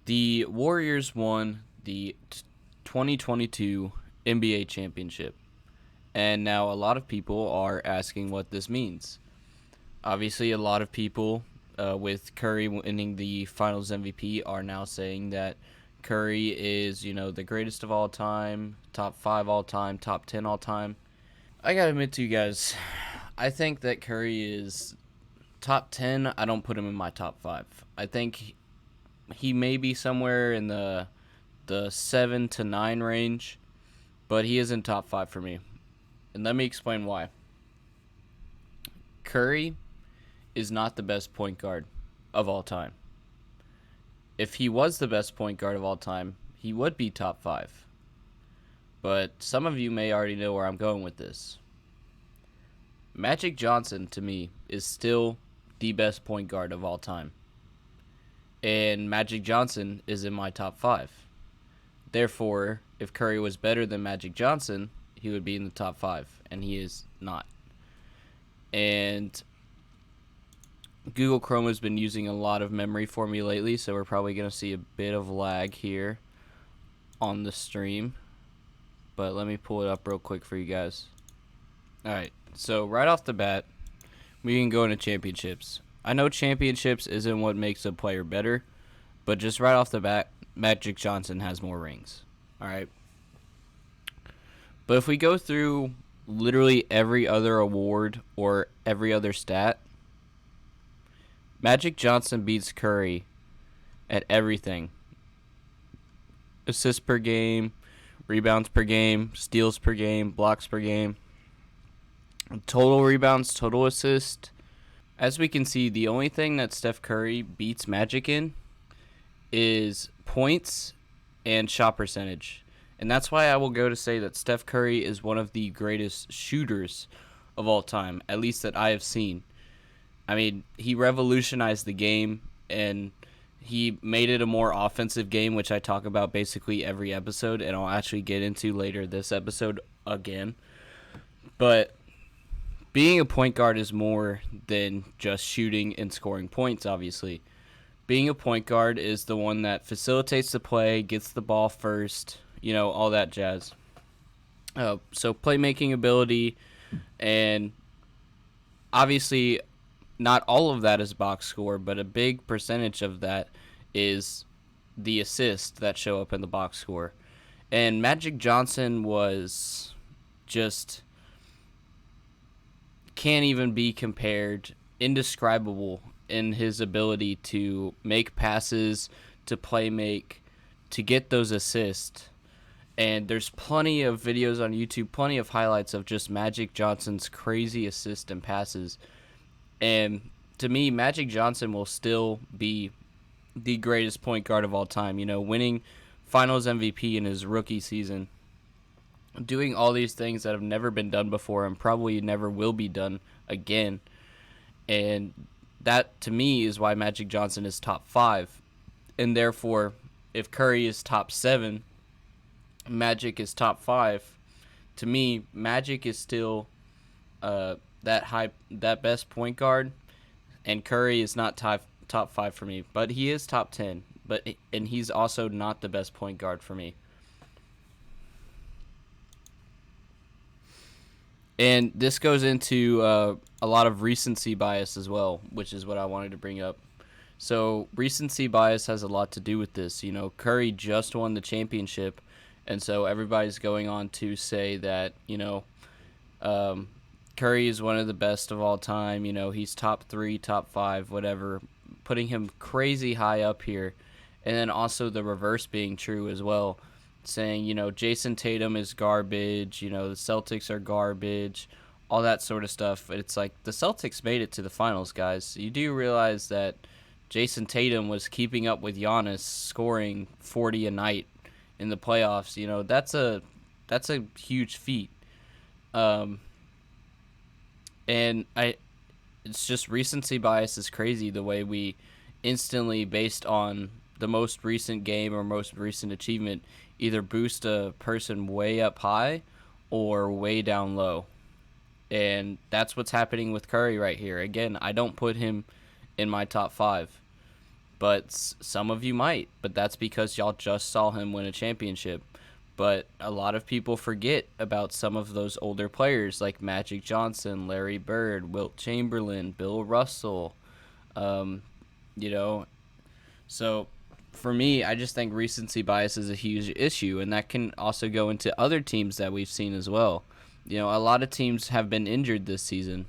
The Warriors won the 2022 NBA championship, and now a lot of people are asking what this means. Obviously, a lot of people with Curry winning the Finals MVP are now saying that Curry is, the greatest of all time, top 5 all time, top 10 all time. I gotta admit to you guys, I think that Curry is top 10. I don't put him in my top 5. I think he may be somewhere in the 7 to 9 range, but he isn't top 5 for me. And let me explain why. Curry is not the best point guard of all time. If he was the best point guard of all time, he would be top 5. But some of you may already know where I'm going with this. Magic Johnson, to me, is still the best point guard of all time. And Magic Johnson is in my top 5. Therefore, if Curry was better than Magic Johnson, he would be in the top 5, and he is not. And Google Chrome has been using a lot of memory for me lately, so we're probably going to see a bit of lag here on the stream. But let me pull it up real quick for you guys. Alright, so right off the bat, we can go into championships. I know championships isn't what makes a player better, but just right off the bat, Magic Johnson has more rings. Alright. But if we go through literally every other award or every other stat, Magic Johnson beats Curry at everything. Assists per game, rebounds per game, steals per game, blocks per game, total rebounds, total assists. As we can see, the only thing that Steph Curry beats Magic in is points and shot percentage. And that's why I will go to say that Steph Curry is one of the greatest shooters of all time, at least that I have seen. I mean, he revolutionized the game, and he made it a more offensive game, which I talk about basically every episode, and I'll actually get into later this episode again. But being a point guard is more than just shooting and scoring points, obviously. Being a point guard is the one that facilitates the play, gets the ball first, all that jazz. So playmaking ability, and obviously not all of that is box score, but a big percentage of that is the assists that show up in the box score. And Magic Johnson was just can't even be compared, indescribable in his ability to make passes, to play make, to get those assists. And there's plenty of videos on YouTube, plenty of highlights of just Magic Johnson's crazy assists and passes. And to me, Magic Johnson will still be the greatest point guard of all time. Winning Finals MVP in his rookie season, doing all these things that have never been done before and probably never will be done again. And that, to me, is why Magic Johnson is top 5. And therefore, if Curry is top 7, Magic is top 5. To me, Magic is still that best point guard, and Curry is not top 5 for me, but he is top 10. And he's also not the best point guard for me. And this goes into a lot of recency bias as well, which is what I wanted to bring up. So recency bias has a lot to do with this. Curry just won the championship, and so everybody's going on to say that, Curry is one of the best of all time. He's top 3, top 5, whatever, putting him crazy high up here. And then also the reverse being true as well, saying, Jason Tatum is garbage, the Celtics are garbage, all that sort of stuff. It's like the Celtics made it to the finals, guys. You do realize that Jason Tatum was keeping up with Giannis, scoring 40 a night in the playoffs. That's a huge feat. And it's just recency bias is crazy, the way we instantly, based on the most recent game or most recent achievement, either boost a person way up high or way down low. And that's what's happening with Curry right here. Again, I don't put him in my top 5. but some of you might. But that's because y'all just saw him win a championship. But a lot of people forget about some of those older players like Magic Johnson, Larry Bird, Wilt Chamberlain, Bill Russell. Um, you know, so for me, I just think recency bias is a huge issue, and that can also go into other teams that we've seen as well. A lot of teams have been injured this season.